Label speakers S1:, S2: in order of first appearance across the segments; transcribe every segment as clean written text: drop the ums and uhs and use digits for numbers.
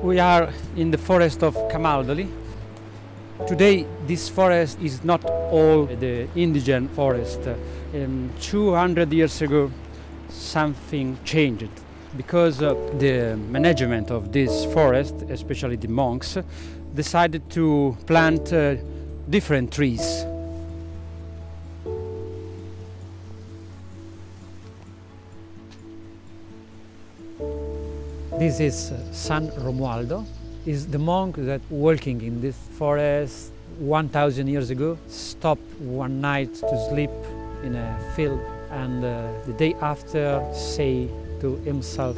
S1: We are in the Forest of Camaldoli. Today this forest is not all the indigenous forest. 200 years ago something changed because the management of this forest, especially the monks, decided to plant different trees. This is San Romualdo. Is the monk that walking in this forest 1000 years ago stopped one night to sleep in a field, and the day after say to himself,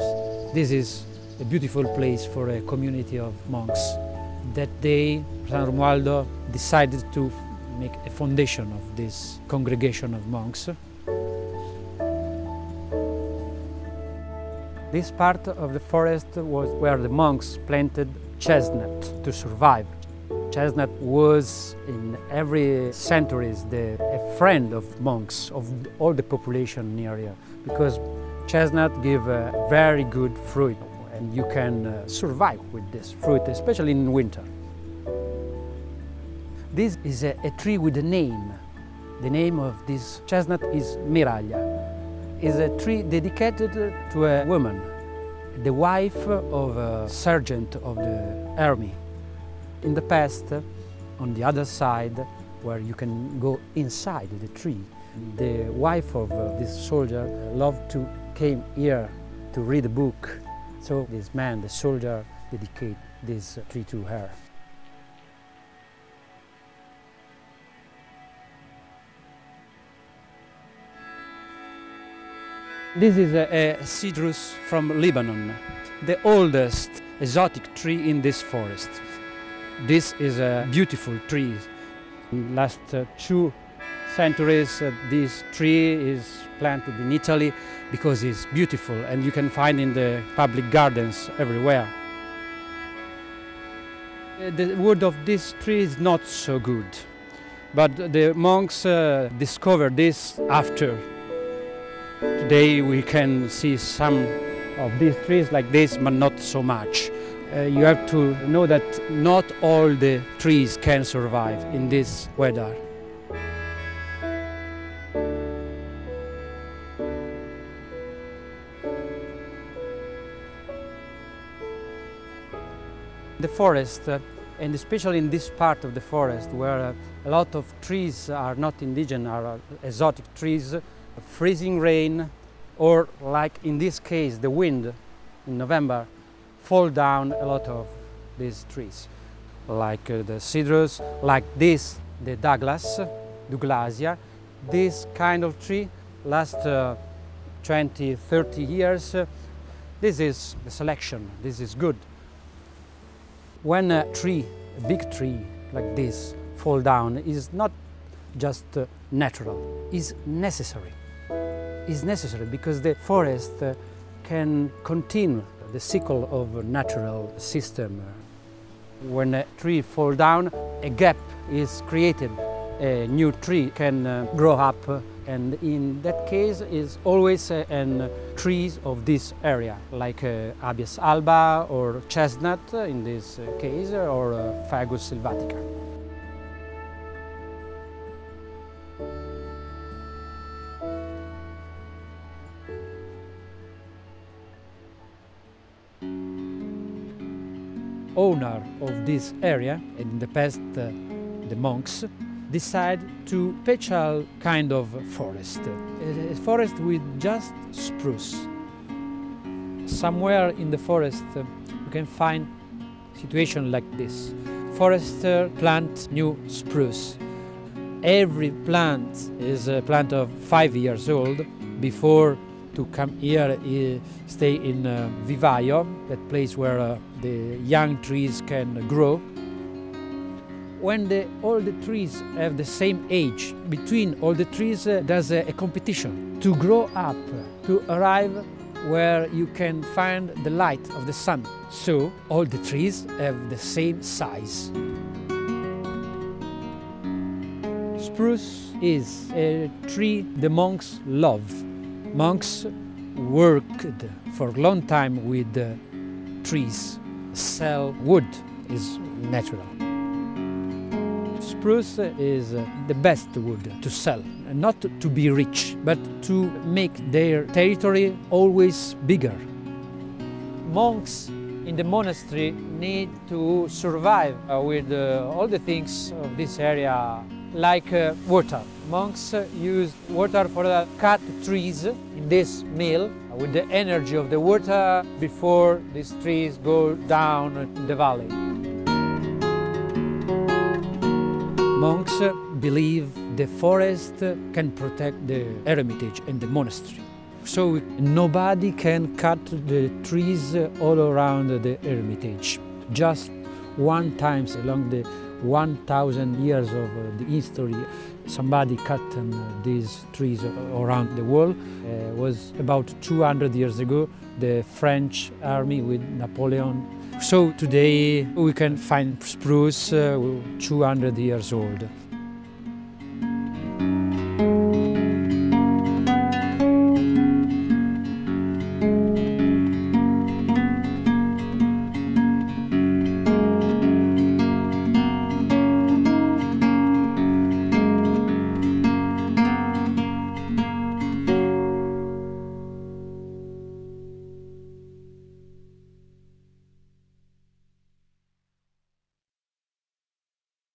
S1: this is a beautiful place for a community of monks. That day San Romualdo decided to make a foundation of this congregation of monks. This part of the forest was where the monks planted chestnut to survive. Chestnut was in every centuries a friend of monks, of all the population near here, because chestnut give a very good fruit and you can survive with this fruit, especially in winter. This is a tree with a name. The name of this chestnut is Miraglia. Is a tree dedicated to a woman, the wife of a sergeant of the army. In the past, on the other side, where you can go inside the tree, the wife of this soldier loved to came here to read a book. So this man, the soldier, dedicated this tree to her. This is a cedrus from Lebanon, the oldest exotic tree in this forest. This is a beautiful tree. In the last 2 centuries, this tree is planted in Italy because it's beautiful and you can find in the public gardens everywhere. The wood of this tree is not so good, but the monks discovered this after. Today we can see some of these trees like this, but not so much. You have to know that not all the trees can survive in this weather. The forest, and especially in this part of the forest where a lot of trees are not indigenous, are exotic trees, freezing rain, or like in this case the wind in November, fall down a lot of these trees, like the cedrus, like this, the Douglasia. This kind of tree lasts 20-30 years. This is the selection, this is good. When a tree, a big tree like this, fall down, is not just natural, is necessary. Is necessary because the forest can continue the cycle of a natural system. When a tree falls down, a gap is created. A new tree can grow up, and in that case is always trees of this area, like Abies alba or chestnut in this case, or Fagus sylvatica. Owner of this area, and in the past the monks, decide to special kind of forest. A forest with just spruce. Somewhere in the forest you can find situation like this. Forester plant new spruce. Every plant is a plant of 5 years old. Before to come here, stay in vivaio, that place where the young trees can grow. When all the trees have the same age, between all the trees there's a competition to grow up, to arrive where you can find the light of the sun. So all the trees have the same size. Spruce is a tree the monks love. Monks worked for a long time with trees. sell wood is natural. Spruce is the best wood to sell, not to be rich, but to make their territory always bigger. Monks in the monastery need to survive with all the things of this area, like water. Monks use water for cut trees in this mill with the energy of the water before these trees go down in the valley. Monks believe the forest can protect the Hermitage and the monastery. So nobody can cut the trees all around the Hermitage. Just one time along the 1,000 years of the history, somebody cut these trees around the world. It was about 200 years ago, the French army with Napoleon. So today we can find spruce 200 years old.